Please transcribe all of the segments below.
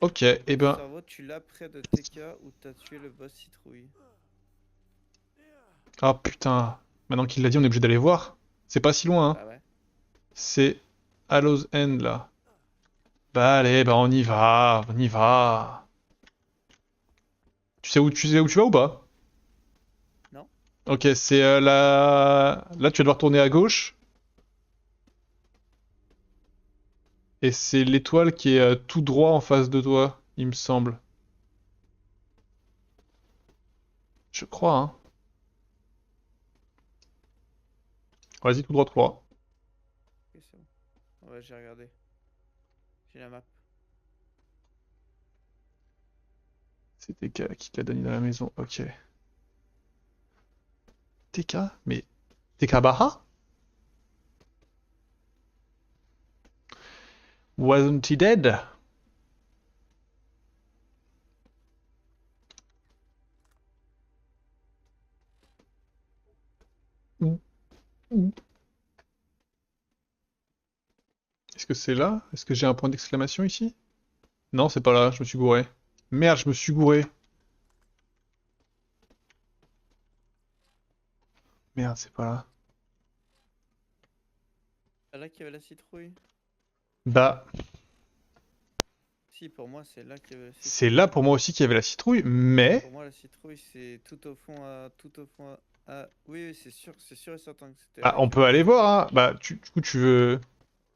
Ok, et Le ben... cerveau, tu l'as près de TK où t'as tué le boss citrouille. Ah putain, maintenant qu'il l'a dit, on est obligé d'aller voir. C'est pas si loin, hein. Bah ouais. C'est Hallows End, là. Bah allez, bah on y va, on y va. Tu sais où tu vas ou pas? Non? Ok, c'est là... Là, tu vas devoir tourner à gauche. Et c'est l'étoile qui est tout droit en face de toi, il me semble. Je crois, hein. Vas-y, tout droit, tout droit. Ok, c'est bon. Ouais, j'ai regardé. J'ai la map. C'est TK qui te l'a donné dans la maison, ok. TK? Mais... TK Baha? Wasn't he dead? Est-ce que c'est là? Est-ce que j'ai un point d'exclamation ici? Non, c'est pas là, je me suis gouré. Merde, je me suis gouré. Merde, c'est pas là. Ah, là qu'il y avait la citrouille? Bah, Si, pour moi, c'est là qu'il y avait la c'est citrouille. là pour moi aussi qu'il y avait la citrouille, mais... Pour moi, la citrouille, c'est tout au fond à... Tout au fond à... Oui, oui, c'est sûr et certain que c'était Ah, là on qu'il y avait peut la aller voir, citrouille. hein. Bah, du coup, tu veux...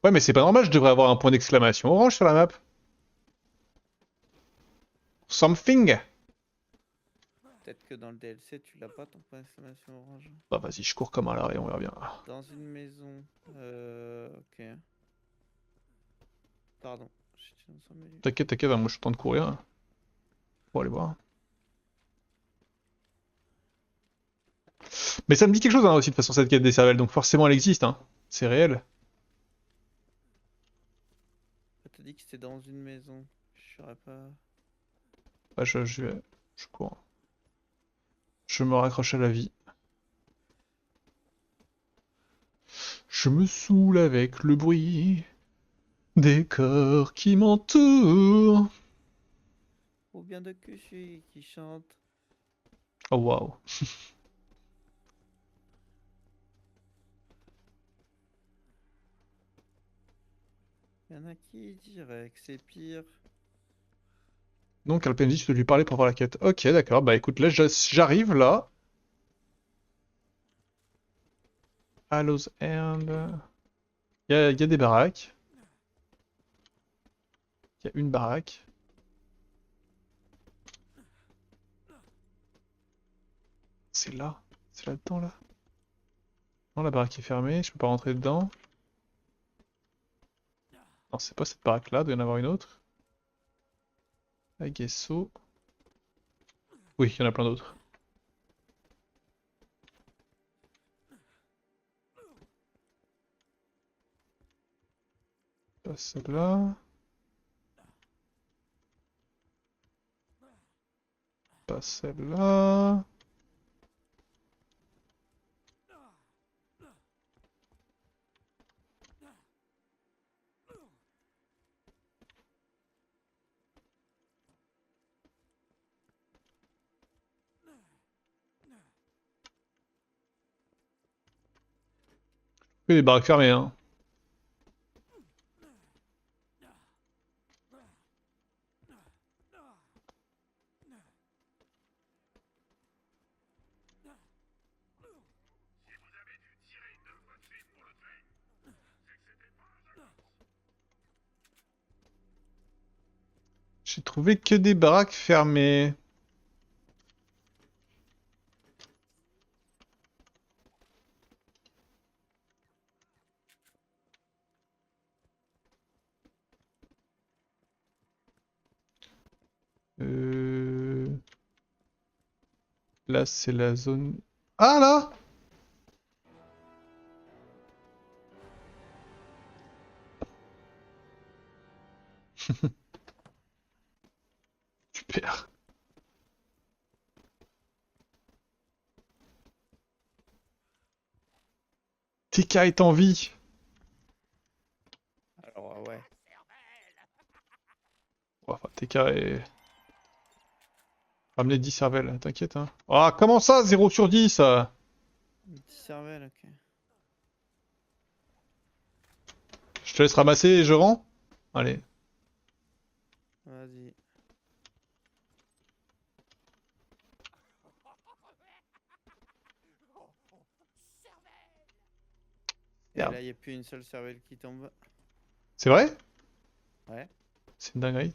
Ouais, mais c'est pas normal, je devrais avoir un point d'exclamation orange sur la map. Something. Peut-être que dans le DLC, tu l'as pas ton point d'exclamation orange. Bah, vas-y, je cours comme un lard et on verra bien. Dans une maison. Ok. Pardon. J'étais dans un menu. T'inquiète, t'inquiète, hein, moi je suis en train de courir, hein, pour aller voir. Mais ça me dit quelque chose, hein, aussi, de toute façon, cette quête des cervelles, donc forcément elle existe, hein. C'est réel. T'as dit que c'était dans une maison. Je saurais pas. Bah, je cours. Je me raccroche à la vie. Je me saoule avec le bruit des corps qui m'entourent. Ou bien de Kushi qui chante. Oh waouh. Y'en a qui diraient que c'est pire. Donc Alpenji, tu dois lui parler pour voir la quête. Ok, d'accord, bah écoute, là j'arrive là. Hallows End. Il y a des baraques. Il y a une baraque. C'est là. C'est là-dedans là. Non, la baraque est fermée, je peux pas rentrer dedans. Non, c'est pas cette baraque-là, il doit y en avoir une autre. I guess so. Oui, il y en a plein d'autres. Pas celle-là. Pas celle-là. Oui, les baraques fermées, hein. J'ai trouvé que des baraques fermées. Euh... Là, c'est la zone... Ah, là! Super. TK est en vie. Alors, ouais. Enfin, T'es carré. Ramener 10 cervelles, t'inquiète hein. Ah, comment ça, 0 sur 10 Une petite cervelle, ok. Je te laisse ramasser et je rends? Allez. Vas-y. Et Merde. là, il n'y a plus une seule cervelle qui tombe. C'est vrai? Ouais. C'est une dinguerie.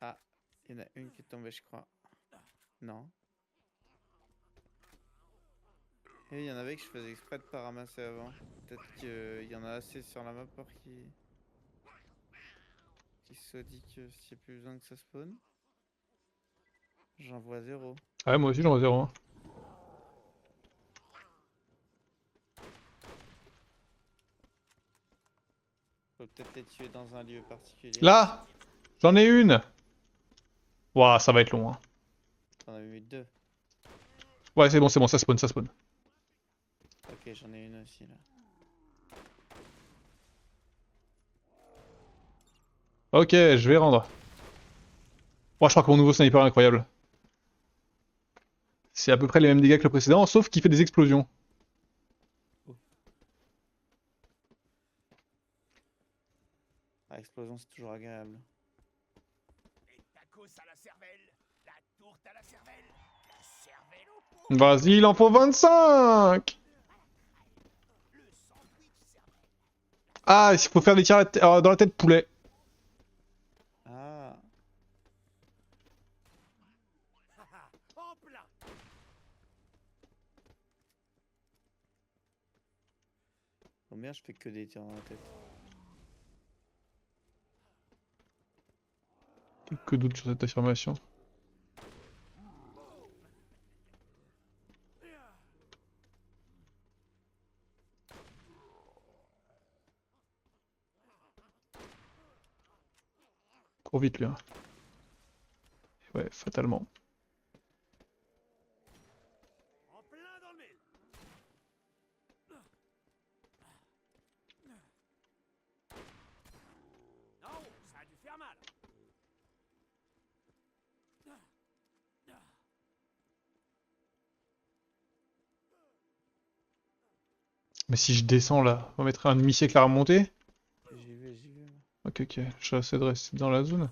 Ah, il y en a une qui est tombée, je crois. Non. Et il y en avait que je faisais exprès de pas ramasser avant. Peut-être qu'il y en a assez sur la map pour qu'il se soit dit que s'il n'y a plus besoin que ça spawn. J'en vois 0. Ouais, moi aussi j'en ai 0 hein. Faut peut-être les tuer dans un lieu particulier. Là! J'en ai une! Ouah, ça va être long hein. T'en as eu 2. Ouais, c'est bon, ça spawn, ça spawn. Ok, j'en ai une aussi là. Ok, je vais rendre. Moi, je crois que mon nouveau sniper est incroyable. C'est à peu près les mêmes dégâts que le précédent, sauf qu'il fait des explosions. Ah, explosion, c'est toujours agréable. Les tacos à la cervelle, la tourte à la cervelle, la cervelle au pot, Vas-y, il en faut 25! le sandwich cervelle. Ah, il faut faire des tirs dans la tête poulet. Ah, En plein. combien je fais que des tirs dans la tête? Quelques doutes sur cette affirmation. Trop vite lui. Hein. Ouais, fatalement. En plein dans le mille. Non, ça a dû faire mal. Mais si je descends là, on va mettre un demi-siècle à remonter. J'y vais, j'y vais. Ok, ok, j'essaie de rester dans la zone.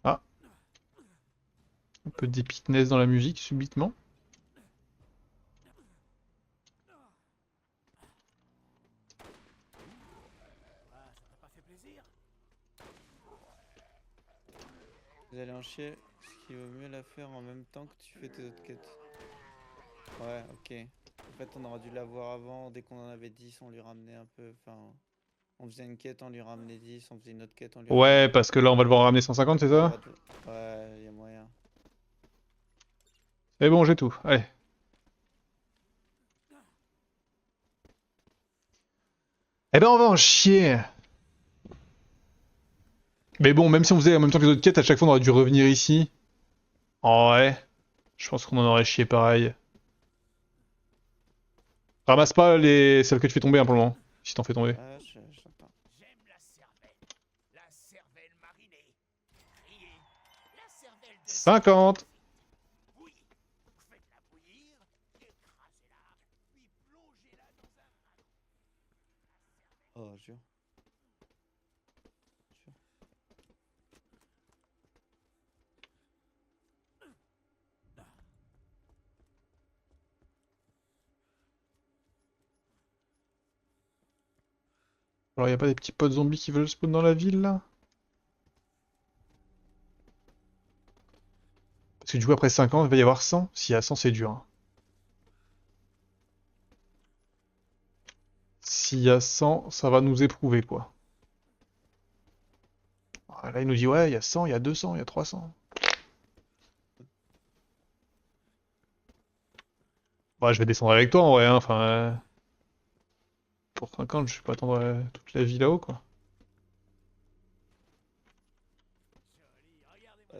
Ah. Un peu d'épicness dans la musique subitement. Ah, ça t'a pas fait plaisir? Vous allez en chier, ce qui vaut mieux la faire en même temps que tu fais tes autres quêtes. Ouais, ok. En fait, on aurait dû l'avoir avant, dès qu'on en avait 10, on lui ramenait un peu. Enfin, on faisait une quête, on lui ramenait 10, on faisait une autre quête, on lui ramenait. Ouais, parce que là on va devoir ramener 150, c'est On ça? va ouais, y a moyen. C'est bon, j'ai tout. Allez. Eh ben on va en chier. Mais bon, même si on faisait en même temps que les autres quêtes, à chaque fois on aurait dû revenir ici. Oh ouais. Je pense qu'on en aurait chié pareil. Ramasse pas celles que tu fais tomber hein, pour le moment. Si t'en fais tomber. Ah, j'entends. J'aime la cervelle marinée, grillée, la cervelle de 50. bouillie. Faites-la bouillir, écrasez-la, puis plongez-la dans un Oh, jure. Jure. Alors y a pas des petits potes zombies qui veulent spawn dans la ville là? Parce que du coup après 50 il va y avoir 100. S'il y a 100 c'est dur. Hein. S'il y a 100 ça va nous éprouver quoi. Ah, là il nous dit ouais il y a 100, il y a 200, il y a 300. Bah je vais descendre avec toi en vrai hein. Enfin pour 50 je vais pas attendre toute la vie là-haut quoi.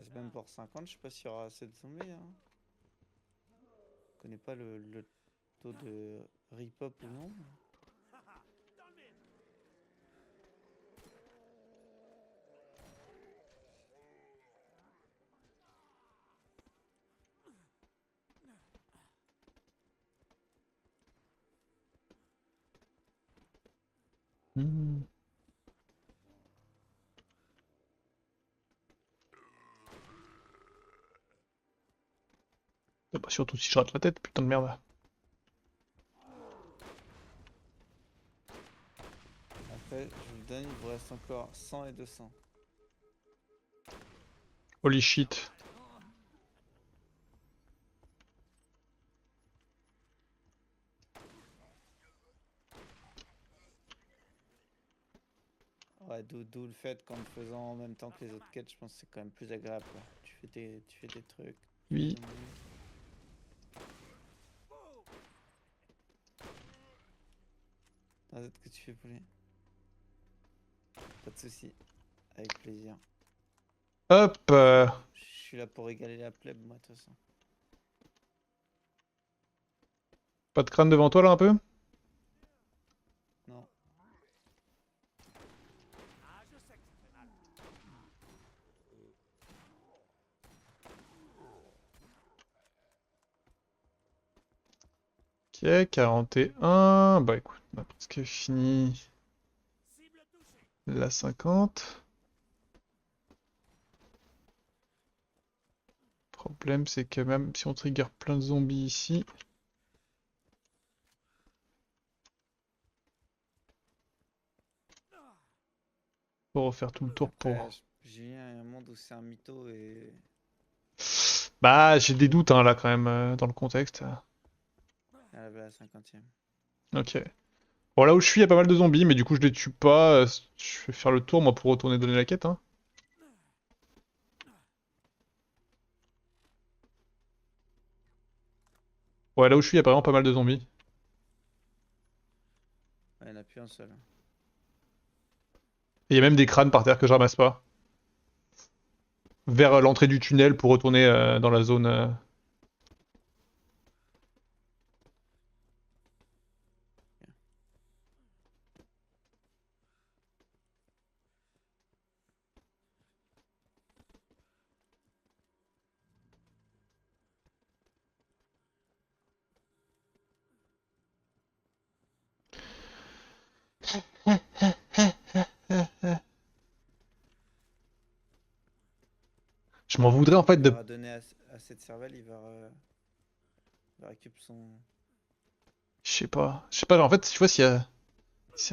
Passe même pour 50, je sais pas s'il y aura assez de zombies. Hein. Je connais pas le taux de rip-up ou non. Dans le mille. Hmm. Ah bah, surtout si je rate la tête, putain de merde. Après, je vous le donne, il vous reste encore 100 et 200. Holy shit. Ouais, d'où le fait qu'en le faisant en même temps que les autres quêtes, je pense que c'est quand même plus agréable. Quoi. Tu fais tes trucs. Oui. Qu'est-ce que tu fais, poulet? Pas de soucis. Avec plaisir. Hop. Je suis là pour régaler la plèbe, moi, de toute façon. Pas de crâne devant toi là un peu? Non. Ah, je sais que ça fait mal. Ok, 41. Bah écoute, on a presque fini Cible touchée. la 50. Le problème c'est que même si on trigger plein de zombies ici, faut refaire tout le tour Après, pour... Julien, il y a un monde où c'est un mytho et... Bah j'ai des doutes hein, là quand même dans le contexte. Elle avait la 50e. Ok. Bon là où je suis, il y a pas mal de zombies, mais du coup je les tue pas. Je vais faire le tour moi pour retourner donner la quête. Hein. Ouais, là où je suis, il y a vraiment pas mal de zombies. Ouais, il n'y en a plus un seul. Et il y a même des crânes par terre que je ramasse pas. Vers l'entrée du tunnel pour retourner dans la zone. Je m'en voudrais en Celui fait qui de... aura donné à cette cervelle, il va récupérer son... Je sais pas. Je sais pas, en fait, tu vois, s'il y a...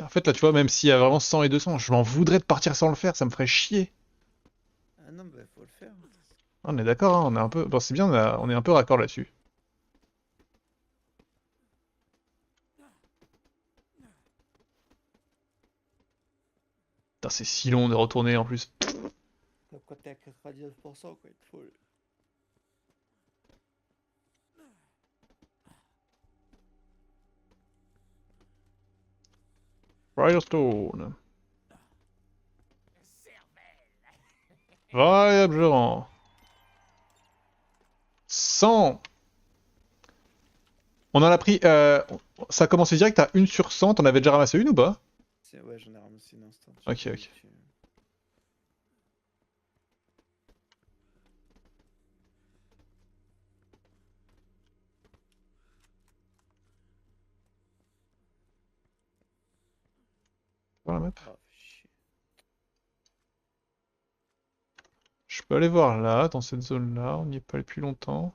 En fait, là, tu vois, même s'il y a vraiment 100 et 200, je m'en voudrais de partir sans le faire, ça me ferait chier. Ah non, bah faut le faire. Ah, on est d'accord, hein, on est un peu... Bon, c'est bien, on est un peu raccord là-dessus. Putain, c'est si long de retourner en plus. Comme quand t'es à 99%, quoi, il te faut... Firestone. Cervelle. Variable gérant. 100. On en a pris... Ça a commencé direct à 1 sur 100. T'en avais déjà ramassé une ou pas? Ouais, j'en ai ramassé une instant. Ok, ok. Voilà la map. Oh, chier. Je peux aller voir là, dans cette zone-là. On n'y est pas allé depuis longtemps.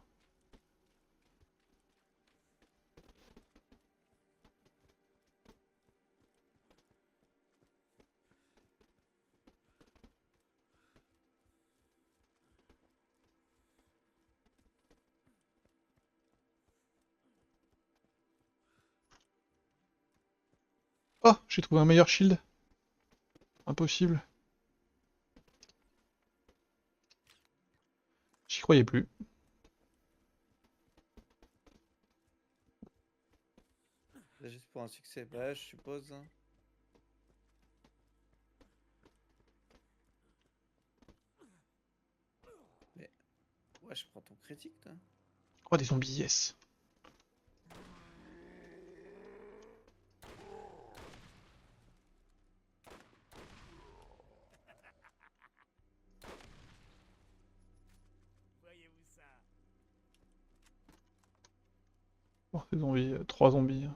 Oh, j'ai trouvé un meilleur shield. Impossible. J'y croyais plus. C'est juste pour un succès. Bah, je suppose. Hein. Ouais, je prends ton critique, toi. Oh, des zombies, yes. Voyez-vous ça? Oh, des zombies, 3 zombies.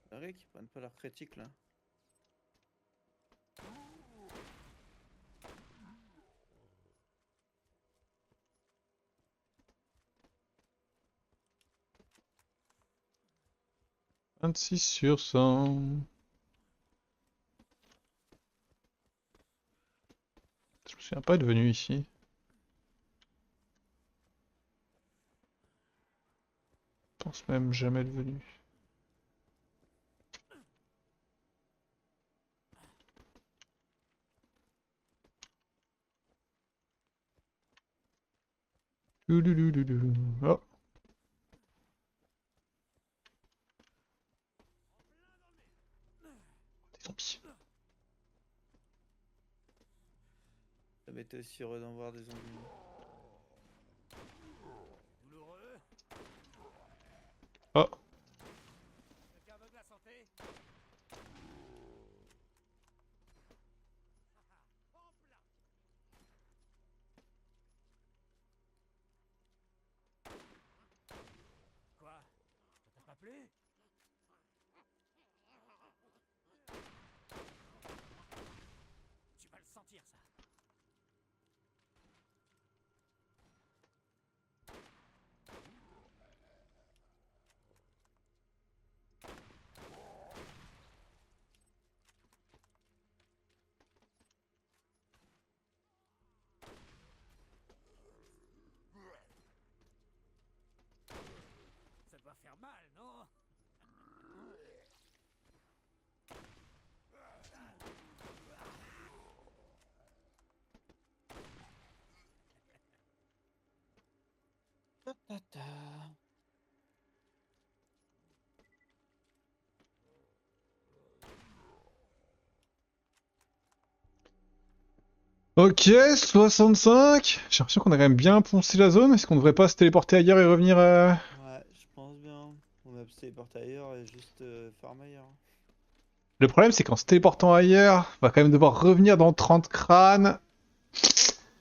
C'est vrai qu'ils prennent pas leur critique, là. « 26 sur 100. » Je me souviens pas être venu ici. Je pense même jamais être venu. Touloulouloulou. Oh, des zombies. Ça m'était aussi heureux d'en voir des zombies. Douloureux? Oh, Quelqu'un veut de la santé? En plein! Quoi? Ça t'a pas plu? Tu vas le sentir, ça. Ça doit faire mal, non? Ta-ta-ta. ok, 65. J'ai l'impression qu'on a quand même bien poncé la zone. Est-ce qu'on devrait pas se téléporter ailleurs et revenir Ouais, je pense bien. On va se téléporter ailleurs et juste farm ailleurs. Le problème, c'est qu'en se téléportant ailleurs, on va quand même devoir revenir dans 30 crânes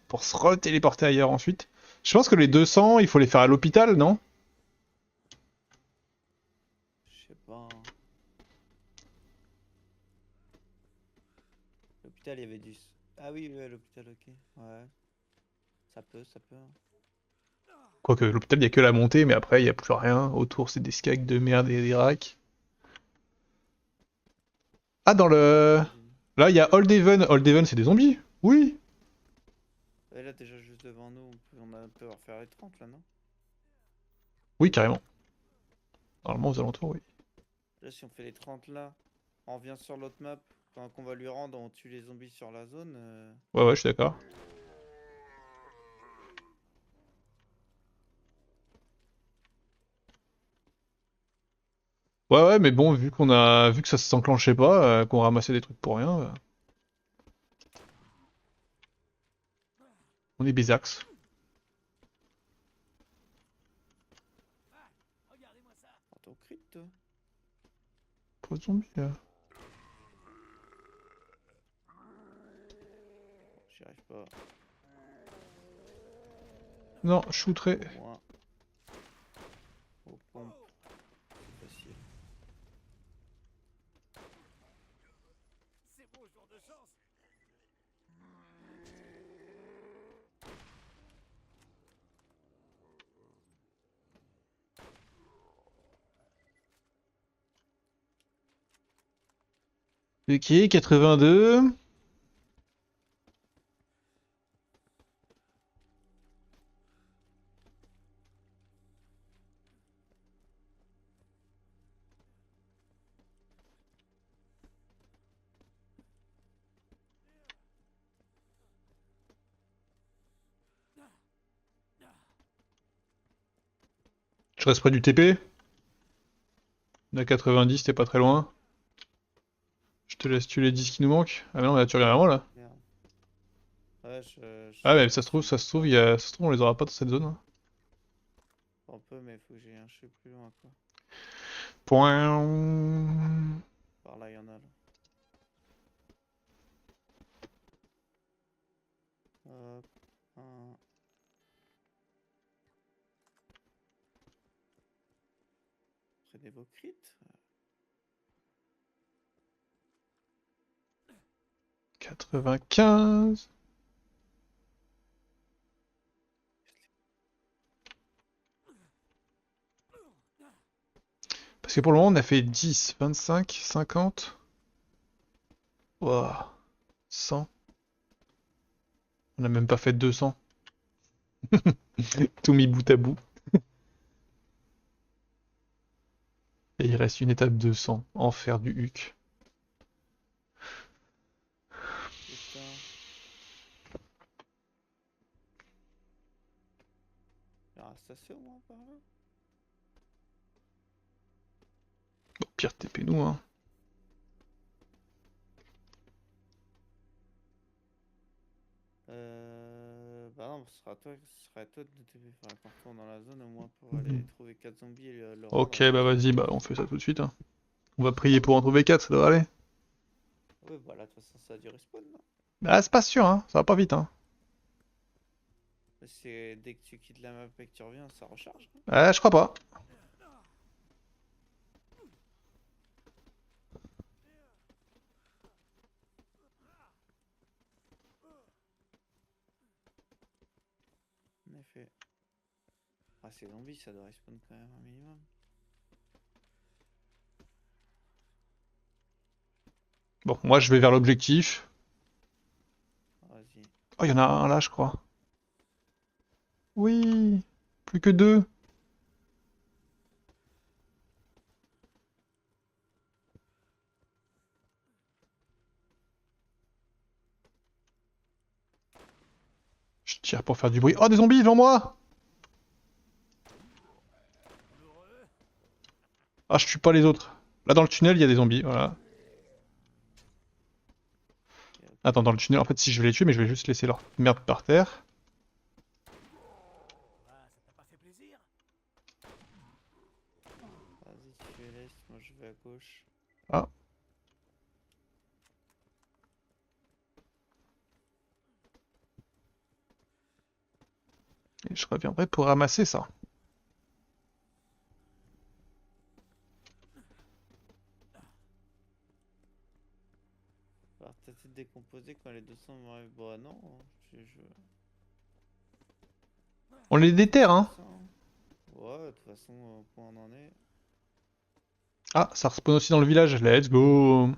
pour se re-téléporter ailleurs ensuite. Je pense que les 200, il faut les faire à l'hôpital, non? Je sais pas, hein. L'hôpital, il y avait du... Ah oui, ouais, l'hôpital, ok. Ouais. Ça peut, ça peut, hein. Quoique, l'hôpital, il n'y a que la montée, mais après, il n'y a plus rien. Autour, c'est des skags de merde et des racks. Ah, dans le... Imagine. Là, il y a Old Haven. Old Haven, c'est des zombies? Oui. Ouais, là, déjà, juste devant nous, on peut refaire les 30 là, non? Oui, carrément. Normalement, aux alentours, oui. Là, si on fait les 30 là, on revient sur l'autre map, quand qu'on va lui rendre, on tue les zombies sur la zone. Ouais, ouais, je suis d'accord. Ouais, ouais, mais bon, vu que ça s'enclenchait pas, qu'on ramassait des trucs pour rien, on est Bézax. Ah, regardez-moi ça. Prends ton crit, toi. Pas de zombies, là. J'y arrive pas. Non, shooterai. Au moins. Aux pompes. C'est facile. C'est mon jour de chance. Ok, 82. Je reste près du TP. On a 90, t'es pas très loin. Je te laisse tuer les 10 qui nous manquent. Ah mais non, mais là, tu reviens vers moi là. Merde. Ouais, je Ah mais sais ça pas se trouve, si ça se trouve, ça se trouve, on les aura pas dans cette zone, hein. un peu, mais faut que j'aille un cheveu plus loin, quoi. Point. Par là, il y en a, là. Hop, un. Près des Vocrites. 95. Parce que pour le moment, on a fait 10, 25, 50. Ouah, 100. On a même pas fait 200. Tout mis bout à bout. Et il reste une étape 200. Enfer du Huc. Putain. Il en reste assez au moins par là. Au pire, TP-nous, hein. Bah non, ce sera à toi de TP. Faudra qu'on retourne dans la zone au moins pour aller trouver 4 zombies et le rendre Ok, avec bah les vas-y, bah on fait ça tout de suite, hein. On va prier pour en trouver 4, ça devrait aller. Ouais, bah là, de toute façon, ça a du respawn, non? Bah c'est pas sûr, hein. Ça va pas vite, hein. C'est dès que tu quittes la map et que tu reviens, ça recharge, hein. Je crois pas. En effet. Ah, ces zombies, ça doit respawn quand même un minimum. Bon, moi je vais vers l'objectif. Vas-y. Oh, il y en a un là, je crois. Oui, plus que 2. Je tire pour faire du bruit. Oh, des zombies devant moi! Ah, je tue pas les autres. Là, dans le tunnel, il y a des zombies, voilà. Ok, ok. Attends, dans le tunnel, en fait, si je vais les tuer, mais je vais juste laisser leur merde par terre. Ah, ça t'a pas fait plaisir? Vas-y, tu es l'est, moi je vais à gauche. Ah. Et je reviendrai pour ramasser ça. Alors, t'as été décomposé quand les 200 vont arriver. Bon, non, hein, On les déterre, c'est hein. ça, hein. Ouais, de toute façon, au point on en est. Ah, ça respawn aussi dans le village. Let's go.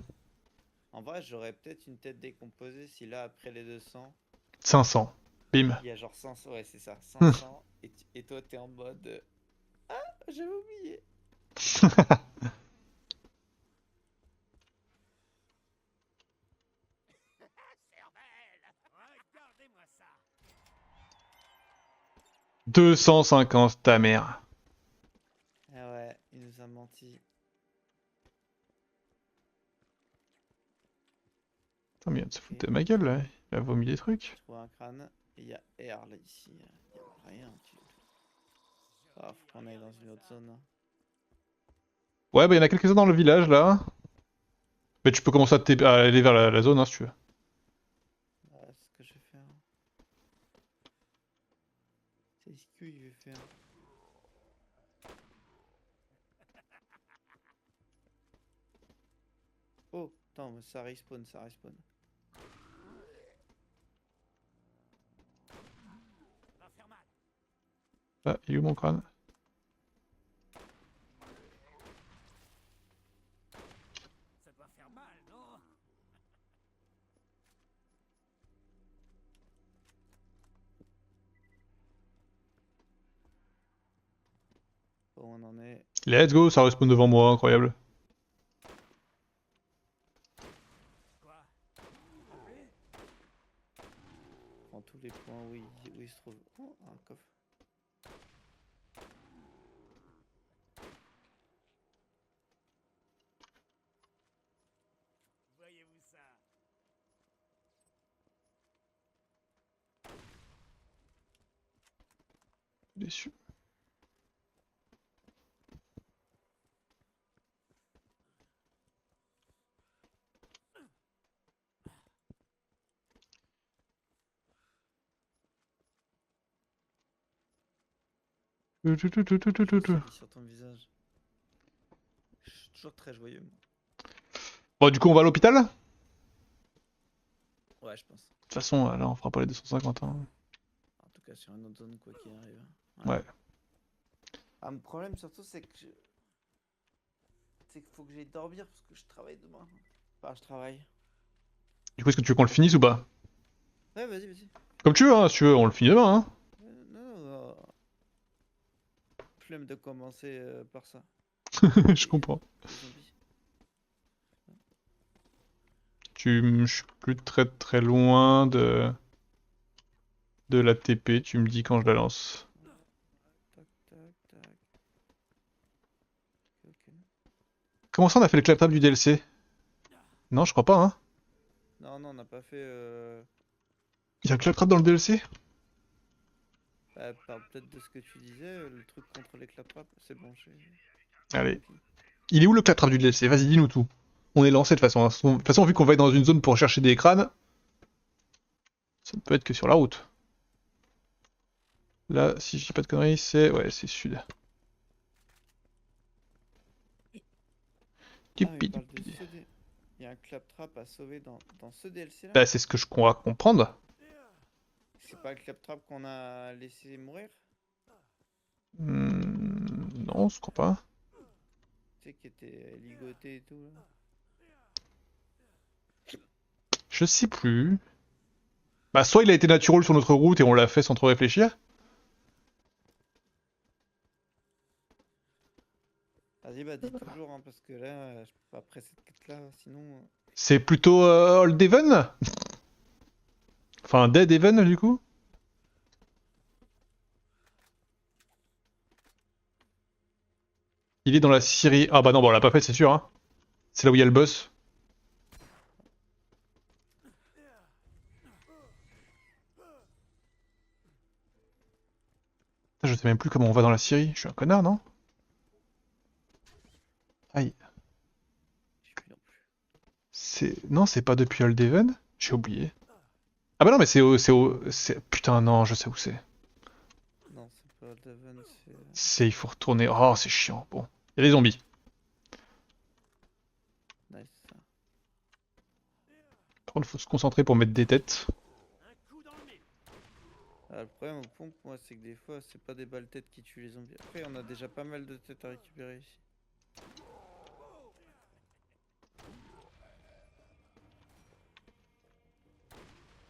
En vrai, j'aurais peut-être une tête décomposée si là, après les 200, 500. Bim. il y a genre 500. Ouais, c'est ça, 500. Et toi, t'es en mode. Ah, j'avais oublié. Cervelle! Regardez-moi ça! 250, ta mère. Ah ouais, il nous a menti. Putain, mais il vient de se foutre de ma gueule, là. Il a vomi des trucs. Trouve un crâne. Et il y a R là, ici. Il y a rien du tout. Ah, faut qu'on aille dans une autre zone, hein. Ouais, bah, il y en a quelques-uns dans le village, là. Mais tu peux commencer à aller vers la zone, hein, si tu veux. Ah, c'est ce que je vais faire. C'est ce que je vais faire. Oh, attends, mais ça respawn, ça respawn. Ça va faire mal. Ah, il est où mon crâne? Ça doit faire mal, non? Bon, on en est. Let's go, ça respawn devant moi, incroyable. Quoi? Prends tous les points où il se trouve. Oh, un coffre. déçu. Salut sur ton visage. Je suis toujours très joyeux, moi. Bon, du coup, on va à l'hôpital? De Ouais, je pense. toute façon, là, on fera pas les 250. Hein. En tout cas, sur une autre zone, quoi qu'il arrive. Ouais. Ah, le problème surtout, c'est que c'est qu'il faut que j'aille dormir parce que je travaille demain. Enfin, je travaille. Du coup, est-ce que tu veux qu'on le finisse ou pas? Ouais, vas-y, vas-y. Comme tu veux, hein, si tu veux, on le finit demain. Hein. Non, non. Flemme de commencer par ça. Je comprends. Les zombies. Je suis plus très très loin de la TP, tu me dis quand je la lance. Tac, tac, tac. Ok. Comment ça on a fait le claptrap du DLC? Non, je crois pas, hein. Non, non, on n'a pas fait. Il y a un claptrap dans le DLC? Bah, parle peut-être de ce que tu disais, le truc contre les claptraps. C'est bon, j'ai. Allez. Il est où le claptrap du DLC? Vas-y, dis-nous tout. On est lancé de toute façon. Hein. De toute façon, vu qu'on va être dans une zone pour chercher des crânes, ça ne peut être que sur la route. Là, si je dis pas de conneries, c'est... Ouais, c'est sud. Ah, il parle de ce Il y a un claptrap à sauver dans ce DLC là? Bah, c'est ce que je crois comprendre. C'est pas le claptrap qu'on a laissé mourir? Non, je crois pas. Tu sais, qui était ligoté et tout là? Je sais plus. Bah, soit il a été natural sur notre route et on l'a fait sans trop réfléchir. Vas-y, bah dis toujours, hein, parce que là, je peux pas après cette quête là, sinon. C'est plutôt Old Haven? Enfin, Dead Haven, du coup? Il est dans la Syrie. Ah bah non, bon, on l'a pas fait, c'est sûr. Hein. C'est là où il y a le boss. Putain, je sais même plus comment on va dans la Syrie. Je suis un connard, non? Aïe. Je sais plus non plus. C'est... Non, c'est pas depuis Old Haven? J'ai oublié. Ah bah non, mais Putain, non, je sais où c'est. Non, c'est pas Oldhaven, c'est. C'est... Il faut retourner... Oh, c'est chiant. Bon. Il y a des zombies. Nice ça. Par contre, faut se concentrer pour mettre des têtes. Ah, le problème aux pompes, moi, c'est que des fois, c'est pas des balles têtes qui tuent les zombies. Après, on a déjà pas mal de têtes à récupérer ici.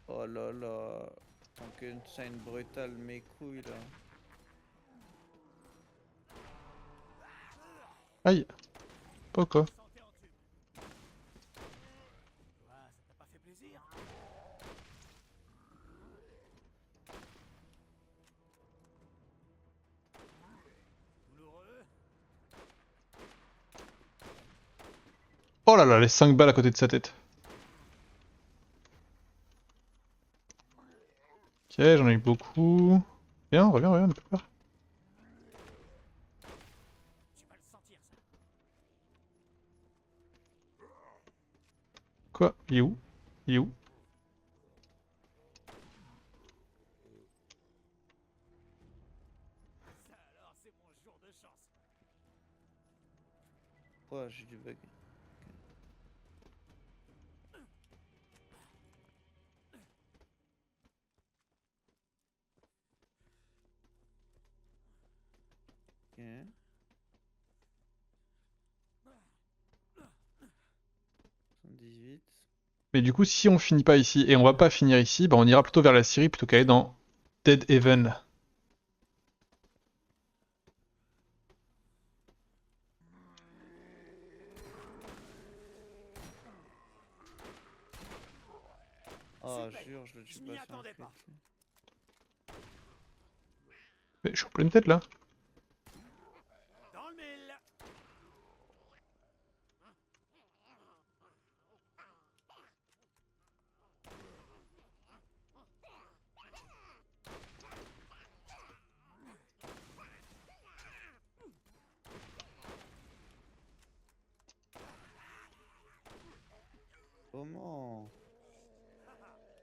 Oh là là. Frankenstein brutal, mes couilles là. Aïe. Pas quoi. Ah, ça t'a pas fait plaisir? Douloureux? Oh là là, les 5 balles à côté de sa tête. Ok, j'en ai eu beaucoup. Viens, reviens, reviens, n'aie pas peur. Tu vas le sentir, ça. Quoi? Il est où? Il est où? Ça alors, c'est mon jour de chance. Oh, j'ai du bug. Ok. 78. Mais du coup, si on finit pas ici, et on va pas finir ici, bah on ira plutôt vers la Syrie plutôt qu'aller dans Dead Haven. Oh, Super. jure, je le tue Je pas m'y sur un attendais pas. clic. Mais je suis en pleine tête là. Dans le mille. Comment?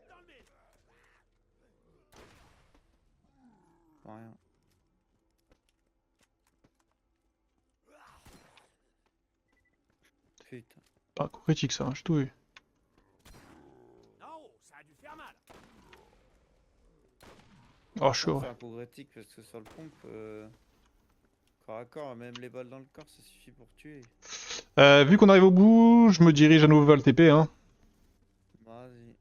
Dans le mille. Pas rien. Putain. Pas un coup critique ça, hein, j'ai tout vu. Non, ça a dû faire mal. Oh, je suis On heureux. fait un coup critique parce que sur le pompe, corps à corps, même les balles dans le corps, ça suffit pour tuer. Vu qu'on arrive au bout, je me dirige à nouveau vers le TP, hein. Vas-y.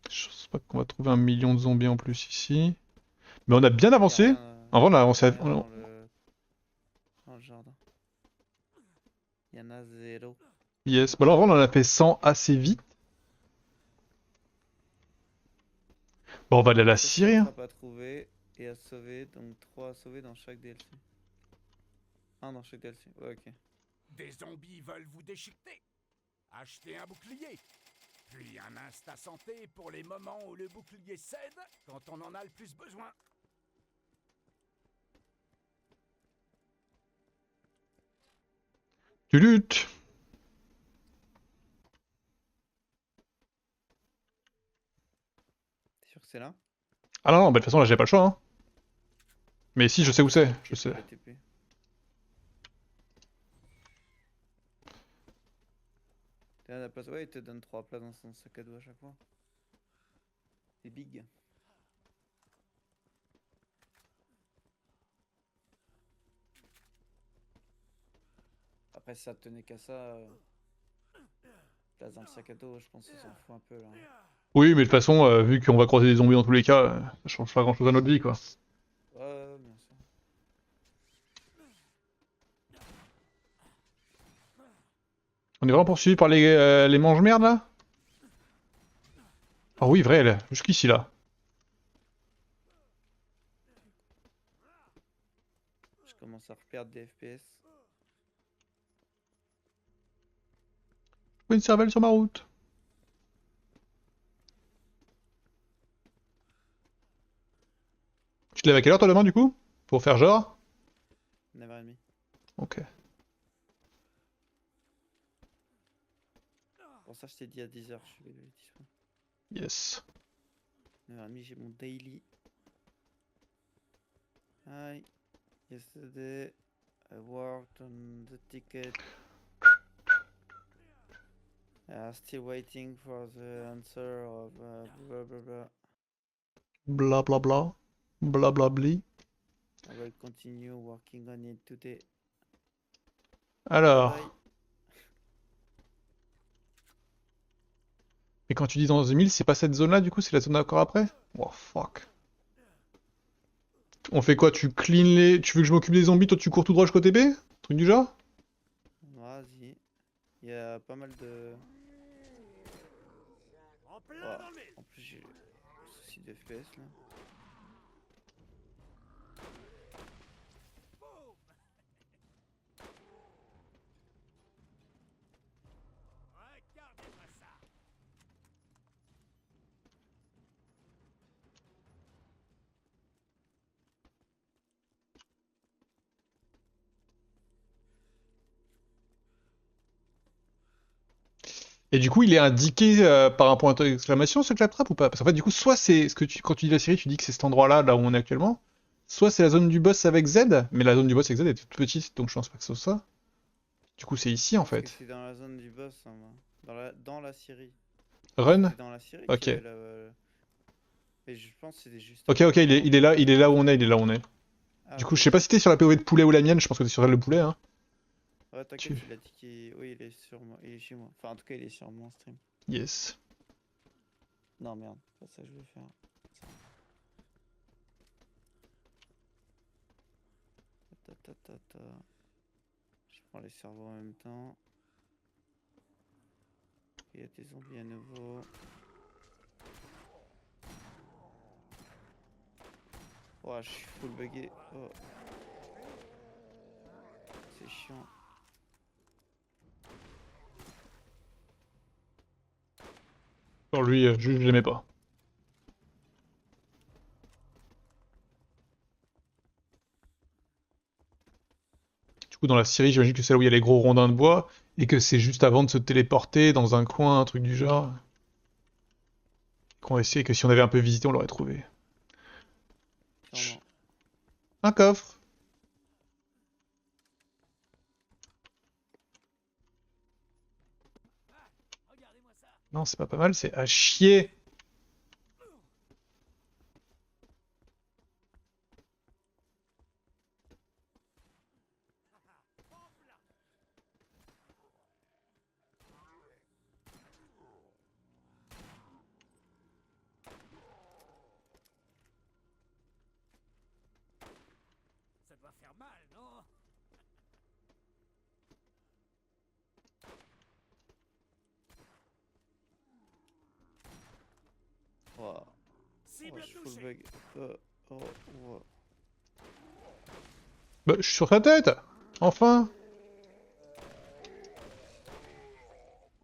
Je pense pas qu'on va trouver 1 million de zombies en plus ici. Mais on a bien Y a avancé. rien, En vrai, on a y a avancé. rien dans le jardin. Il y en a zéro. Yes. Bah là, en vrai, on en a fait 100 assez vite. Bon, on va aller à la Ça, c'est Syrie, hein. attrape à trouver et à sauver, donc 3 à sauver dans chaque DLC. Un dans chaque DLC, ouais, ok. Des zombies veulent vous déchiqueter. Achetez un bouclier. Puis un insta santé pour les moments où le bouclier cède quand on en a le plus besoin. Tu luttes. T'es sûr que c'est là? Ah non, non, bah de toute façon, là, j'ai pas le choix, hein. Mais si, je sais où c'est. Je Ok, sais. la TP. T'as la place, ouais, il te donne 3 places dans son sac à dos à chaque fois. C'est big. Après, si ça tenait qu'à ça, place dans le sac à dos, je pense que ça s'en fout un peu là. Oui, mais de toute façon, vu qu'on va croiser des zombies dans tous les cas, ça change pas grand chose à notre vie, quoi. Ouais, bien sûr. On est vraiment poursuivi par les mange-merdes, là? Ah oui, vrai, là. Jusqu'ici, là. Je commence à reperdre des FPS. Une cervelle sur ma route. Tu te lèves à quelle heure, toi, demain, du coup? Pour faire genre? 9h30. Ok. Pour ça, je t'ai dit à 10h, je suis dispo. Yes. 9h30, j'ai mon daily. Hi. Yesterday, I worked on the ticket. Still waiting for the answer of blah blah blah. Bla bla bla. Bla bla bli. I will continue working on it today. Alors. Bye bye. Et quand tu dis dans 1000, c'est pas cette zone-là, du coup, c'est la zone encore après? Oh, fuck. On fait quoi? Tu clean les... Tu veux que je m'occupe des zombies, toi tu cours tout droit jusqu'au TP? Truc du genre? Vas-y. Il y a pas mal de... En plein Oh, dans le mille. en plus, j'ai souci de FPS là. Regardez-moi ça. Et du coup, il est indiqué par un point d'exclamation ce claptrap ou pas? Parce qu'en fait, du coup, soit c'est ce que tu, quand tu dis la série, tu dis que c'est cet endroit-là, là où on est actuellement, soit c'est la zone du boss avec Z, mais la zone du boss avec Z est toute petite, donc je pense pas que ce soit ça. Du coup, c'est ici Je en pense que fait. c'est dans la zone du boss, hein, moi. Dans la Syrie. Run? C'était dans la Syrie Ok. qu'il y avait la... Mais je pense que c'était juste Ok, avant ok, le il est là, il est là où on est, il est là où on est. Ah, Du ok, coup, je sais ok. pas si t'es sur la POV de poulet ou la mienne, je pense que t'es sur celle de poulet, hein. Ouais, t'inquiète, Tu... il a dit qu'il... Oui, il est sur moi. Il est chez moi. Enfin, en tout cas, il est sur mon stream. Yes. Non, merde. Pas ça que je vais faire. Ta, ta, ta, ta. Je prends les cerveaux en même temps. Il y a des zombies à nouveau. Oh, je suis full bugué. Oh. C'est chiant. Sur lui, je l'aimais pas. Du coup, dans la Syrie, j'imagine que c'est là où il y a les gros rondins de bois, et que c'est juste avant de se téléporter dans un coin, un truc du genre. Qu'on va essayer, que si on avait un peu visité, on l'aurait trouvé. Sûrement. Un coffre. Regardez-moi ça. Non, c'est pas mal, c'est à chier. Ça doit faire mal, non? Ouah. Cible Je full touchée. bug. Ouah. Bah, je suis sur sa tête. Enfin.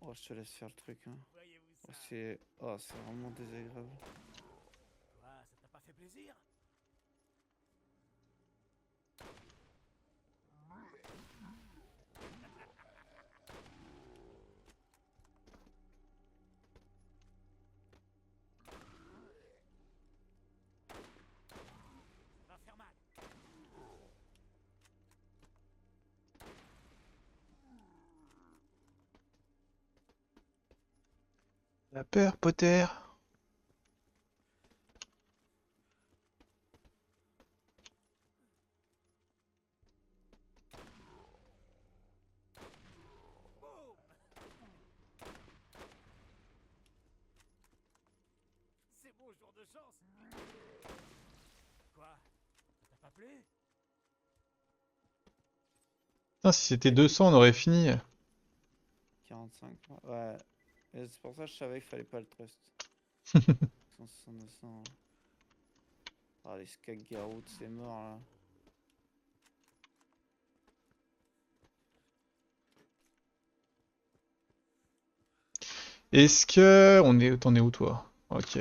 Oh, je te laisse faire le truc. Hein. Voyez-vous Oh, ça? c'est vraiment désagréable. Quoi, ça t'a pas fait plaisir? Ça va faire mal. La peur, Potter. Boum! C'est mon jour de chance. Quoi? Ça t'a pas plu? Putain, si c'était 200, on aurait fini. 45. Ouais. Et c'est pour ça que je savais qu'il fallait pas le trust. 160, 200. Ah, les Skaggarout, c'est mort là. Est-ce que... T'en es où, toi? Ok.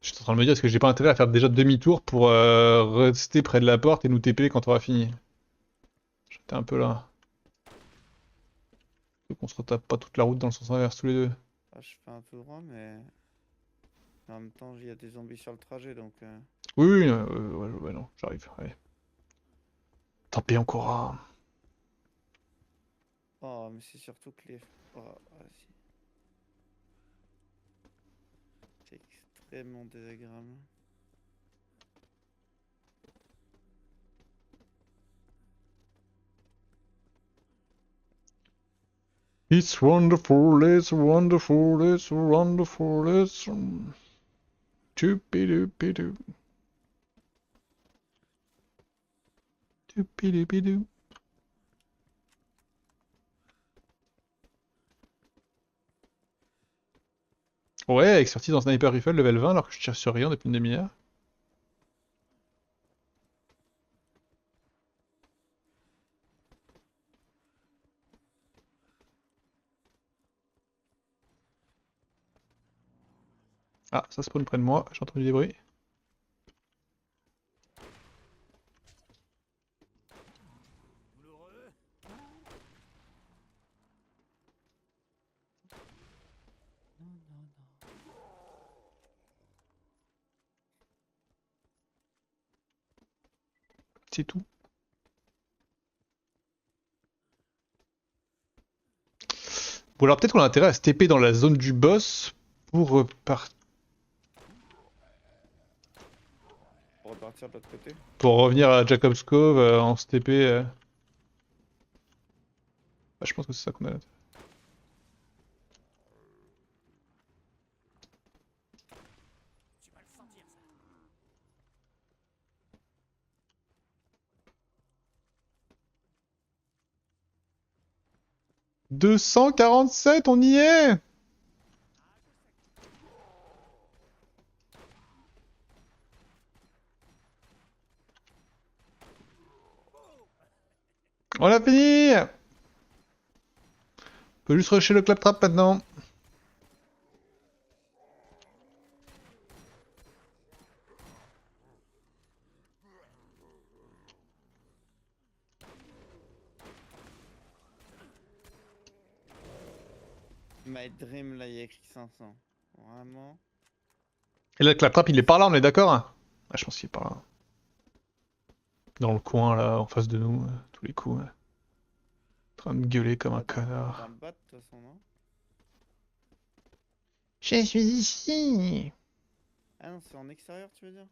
Je suis en train de me dire, est-ce que j'ai pas intérêt à faire déjà demi-tour pour rester près de la porte et nous TP quand on aura fini? J'étais un peu là. Faut qu'on se retape pas toute la route dans le sens inverse tous les deux. Ah, je fais un tout droit, mais en même temps, il y a des zombies sur le trajet donc. Oui, oui, ouais, non, j'arrive. Allez. Tant pis, on courra. Oh, mais c'est surtout que les. Oh, vas-y. C'est extrêmement désagréable. It's wonderful, it's wonderful, it's wonderful, it's... Doopy-doopy-doo. Doopy-doopy-doo. Ouais, expertise en sniper rifle level 20 alors que je tire sur rien depuis une demi-heure. Ah, ça spawn près de moi, j'ai entendu des bruits. Douloureux? Non, non, non. C'est tout. Bon alors peut-être qu'on a intérêt à se TP dans la zone du boss pour Pour repartir de l'autre côté. pour revenir à Jacob's Cove en se TP. Bah, je pense que c'est ça qu'on a. Tu vas le sentir, ça. 247, on y est! On a fini! On peut juste rusher le claptrap maintenant. My Dream, là, il y a écrit 500. Vraiment. Et là, le claptrap, il est par là, on est d'accord? Ah, je pense qu'il est par là. Dans le coin, là, en face de nous, tous les coups. En train de gueuler comme un Bah, dans connard. le bas, de toute façon, non? Je suis ici! Ah non, c'est en extérieur, tu veux dire?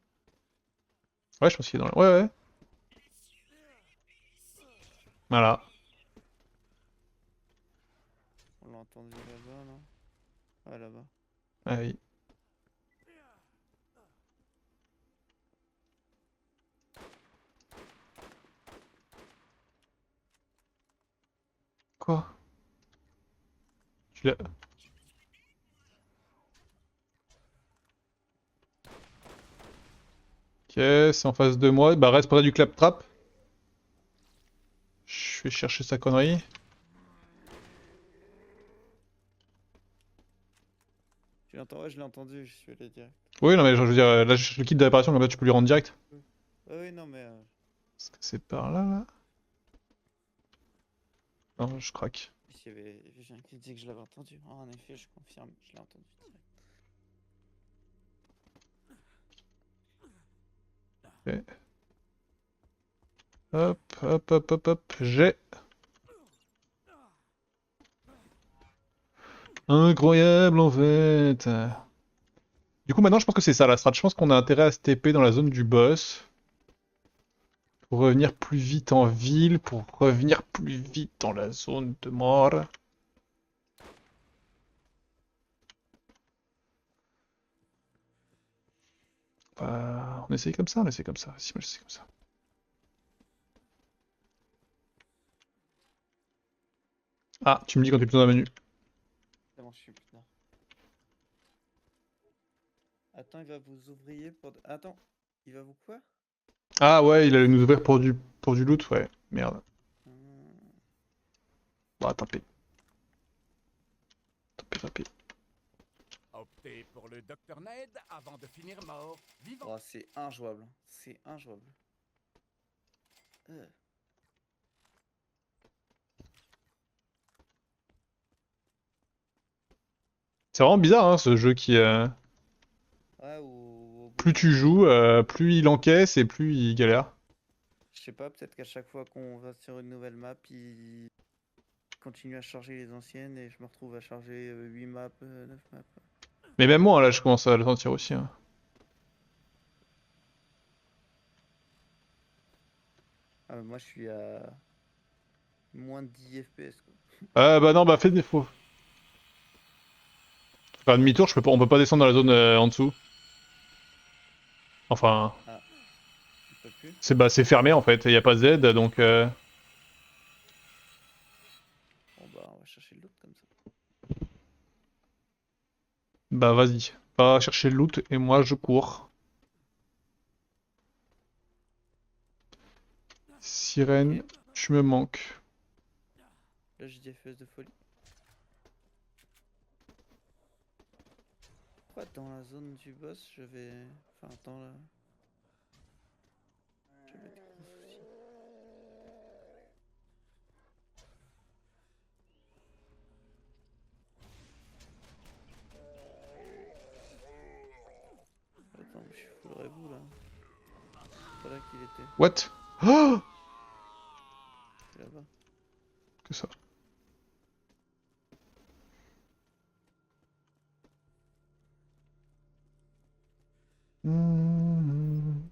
Ouais, je pense qu'il est dans le... Ouais, ouais. Voilà. On l'a entendu là-bas, non? Ah, là-bas. Ah oui. Quoi? Tu l'as... Ok, c'est en face de moi. Bah, reste près du claptrap. Je vais chercher sa connerie. Tu l'entends? Ouais, je l'ai entendu, je suis allé direct. Oui, non, mais je veux dire, là, je le kit de réparation, comme ça, tu peux lui rendre direct. Oui, non, mais. Est-ce que c'est par là, là? Non, je craque. S'il y avait quelqu'un qui disait que je l'avais entendu. Ah, en effet, je confirme, je l'ai entendu direct. Ok. Hop, hop, hop, hop, hop. J'ai... Incroyable, en fait. Du coup, maintenant, je pense que c'est ça la strat. Je pense qu'on a intérêt à se TP dans la zone du boss. Pour revenir plus vite en ville, pour revenir plus vite dans la zone de mort. On essaye comme ça, on essaye comme ça. Si, moi, j'essaie comme ça. Ah, tu me dis quand t'es plus dans la menu. C'est bon, je suis putain. Attends, il va vous ouvrier pour. Attends, il va vous quoi? Ah ouais, il allait nous ouvrir pour du loot, ouais. Merde. Hmm. Bah, tant pis. Tant pis, tant pis. Optez pour le Dr Ned avant de finir mort, vivant. Oh, c'est injouable. C'est injouable. Euh. C'est vraiment bizarre, hein, ce jeu qui... Ouais, ou au bout plus d'un tu moment. joues, plus il encaisse et plus il galère. Je sais pas, peut-être qu'à chaque fois qu'on va sur une nouvelle map, il continue à charger les anciennes et je me retrouve à charger 8 maps, 9 maps. Mais même moi, là, je commence à le sentir aussi. Hein. Ah, mais moi je suis à moins de 10 FPS quoi. Bah non, bah fais défaut. Faire demi-tour, on peut pas descendre dans la zone en dessous. Enfin, Ah, on peut plus. c'est fermé en fait, y a pas de Z, donc... Bon bah on va chercher l'autre comme ça. Bah vas-y, va chercher le loot et moi je cours. Sirène, Ok, tu me manques. là j'ai des FPS de folie. Pourquoi dans la zone du boss je vais... Enfin dans la... J'avais des gros soucis. Attends, je suis full rebou là. C'est pas là qu'il était, What? Oh, c'est là-bas. que ça. Hmm.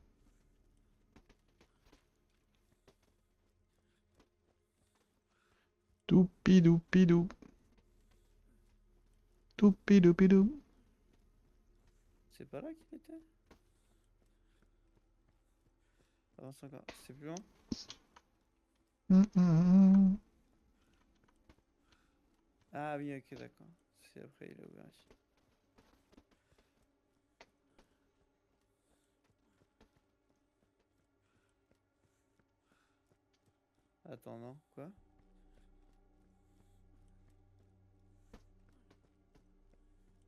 Doupidou. Doupidou. C'est pas là qu'il était? Avance encore, c'est plus loin? Ah oui, ok, d'accord. C'est après, il a ouvert ici. Attends, non, quoi?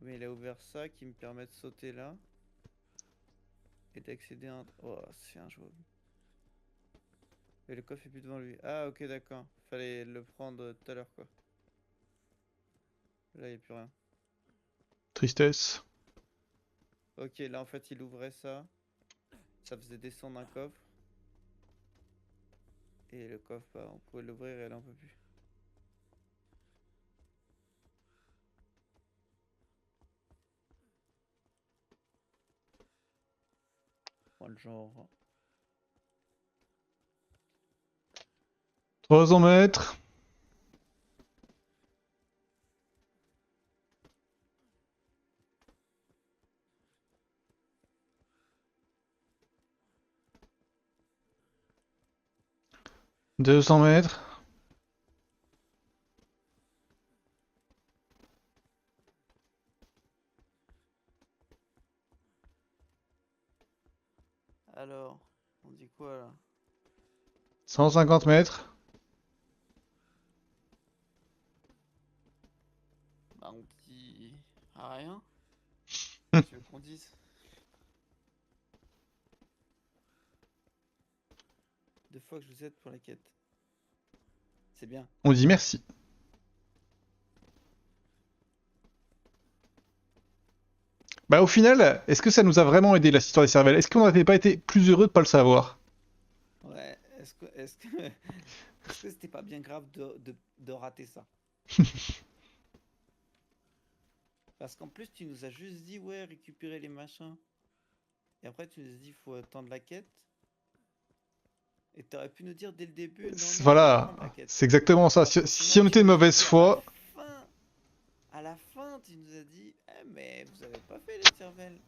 Mais il a ouvert ça qui me permet de sauter là et d'accéder à un... Oh, c'est injouable. Et le coffre est plus devant lui. Ah, ok, d'accord. Fallait le prendre tout à l'heure, quoi. Là, il a plus rien. Tristesse. Ok, là, en fait, il ouvrait ça. Ça faisait descendre un coffre. Et le coffre, bah, on pouvait l'ouvrir et là, on peut plus. Moi, le genre. 300 mètres. « 200 mètres. » Alors, on dit quoi là? 150 mètres. Bah, on dit. Ah, rien? Tu veux qu'on dise? Deux fois que je vous aide pour la quête. C'est bien. On dit merci. Bah au final, est-ce que ça nous a vraiment aidé, la histoire des cervelles? Est-ce qu'on n'aurait pas été plus heureux de pas le savoir? Ouais, est-ce que c'était pas bien grave de rater ça? Parce qu'en plus, tu nous as juste dit, ouais, récupérer les machins. Et après, tu nous as dit, faut attendre la quête. Et t'aurais pu nous dire dès le début, non, non, faut Voilà, attendre la quête. c'est exactement ça. Alors Si, qu'au si final, on tu était de nous as mauvaise dit foi, à la fin, tu nous as dit, eh, mais vous avez pas fait les cervelles.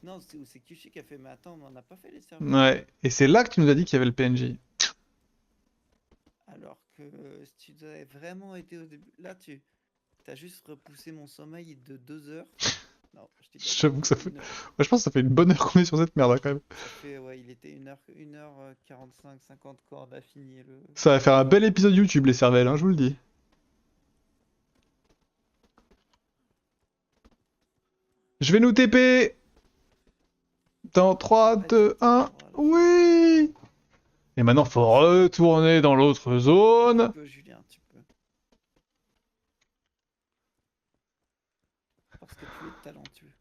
Non, c'est Kyushi qui a fait, mais attends, mais on n'a pas fait les cervelles. ouais. Et c'est là que tu nous as dit qu'il y avait le PNJ. Alors que si tu nous avais vraiment été au début, là, t'as juste repoussé mon sommeil de 2 heures. Non, je t'ai dit J'avoue que ça fait... une Moi, heure. je pense que ça fait une bonne heure qu'on est sur cette merde, hein, quand même. Ça fait, ouais, il était 1h 45, 50 cordes à finir le. Ça va faire un bel épisode YouTube, les cervelles, hein, je vous le dis. Je vais nous TP dans 3, 2, 1. Oui! Et maintenant, faut retourner dans l'autre Tu zone. peux, Julien, tu peux. Parce que tu es talentueux.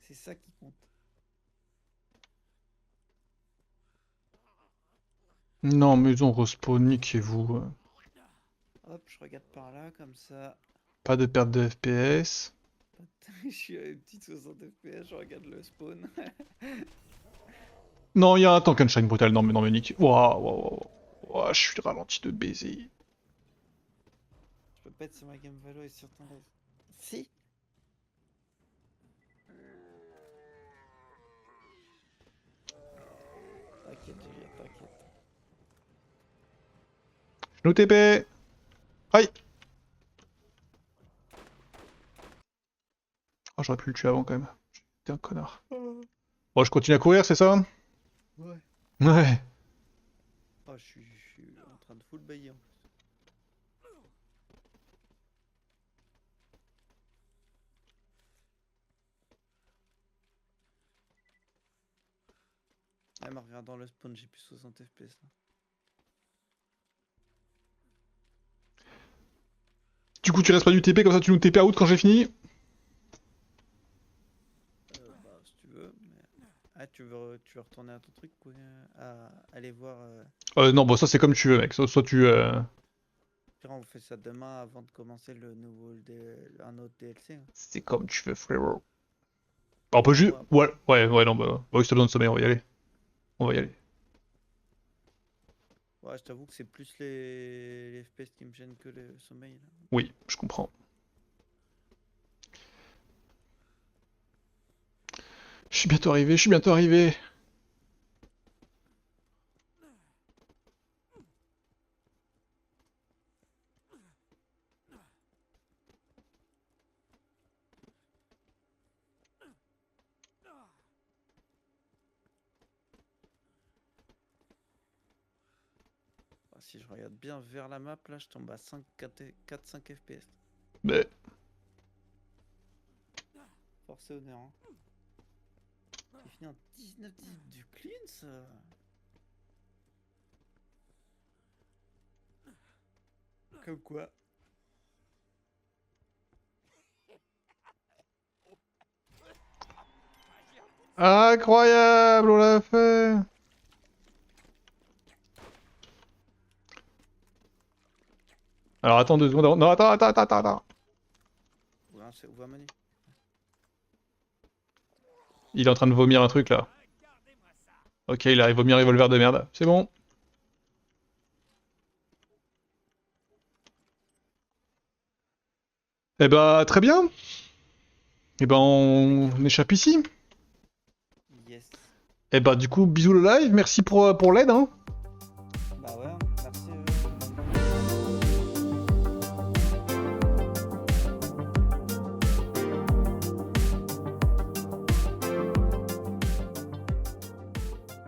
C'est ça qui compte. Non, mais on respawn, niquez-vous. Hop, je regarde par là, comme ça. Pas de perte de FPS. Je suis à une petite 60 FPS, je regarde le spawn. Non, il y a un tank and shine brutal. Non, mais nique. Waouh, waouh, waouh. Waouh, je suis ralenti de baiser. Je peux pas être sur ma game valo et sur ton live. Si. T'inquiète, Julien, t'inquiète. Je nous TP. Aïe. Oh, j'aurais pu le tuer avant quand même. T'es un connard. Bon, je continue à courir, c'est ça? Ouais. Ouais. Oh, je suis en train de full bailler en plus. Même en regardant le spawn, j'ai plus 60 FPS là. Du coup, tu restes pas du TP, comme ça tu nous TP out quand j'ai fini? Bah, si tu veux, mais. Ah, tu veux retourner à ton truc, quoi, à aller voir. Non, bon, ça c'est comme tu veux, mec. Soit tu... Puis on fait ça demain avant de commencer un autre DLC. Hein. C'est comme tu veux, frérot. On peut juste... Ouais, non, bah oui, si t'as besoin de sommeil, on va y aller. On va y aller. Ouais, je t'avoue que c'est plus les FPS qui me gênent que le sommeil. Là. Oui, je comprends. Je suis bientôt arrivé, je suis bientôt arrivé. Si je regarde bien vers la map, là, je tombe à 4-5 FPS. Mais... Forcé honneur. Hein. J'ai fini en 19-18 du clean, ça. Comme quoi. Incroyable, on l'a fait. Alors attends 2 secondes avant. Non, attends. Ouais, c'est où va Manu? Il est en train de vomir un truc là. Ok, il a vomi un revolver de merde. C'est bon. Eh bah, très bien. Eh ben, on échappe ici. Yes. Eh bah, du coup, bisous le live. Merci pour l'aide, hein. Bah ouais, merci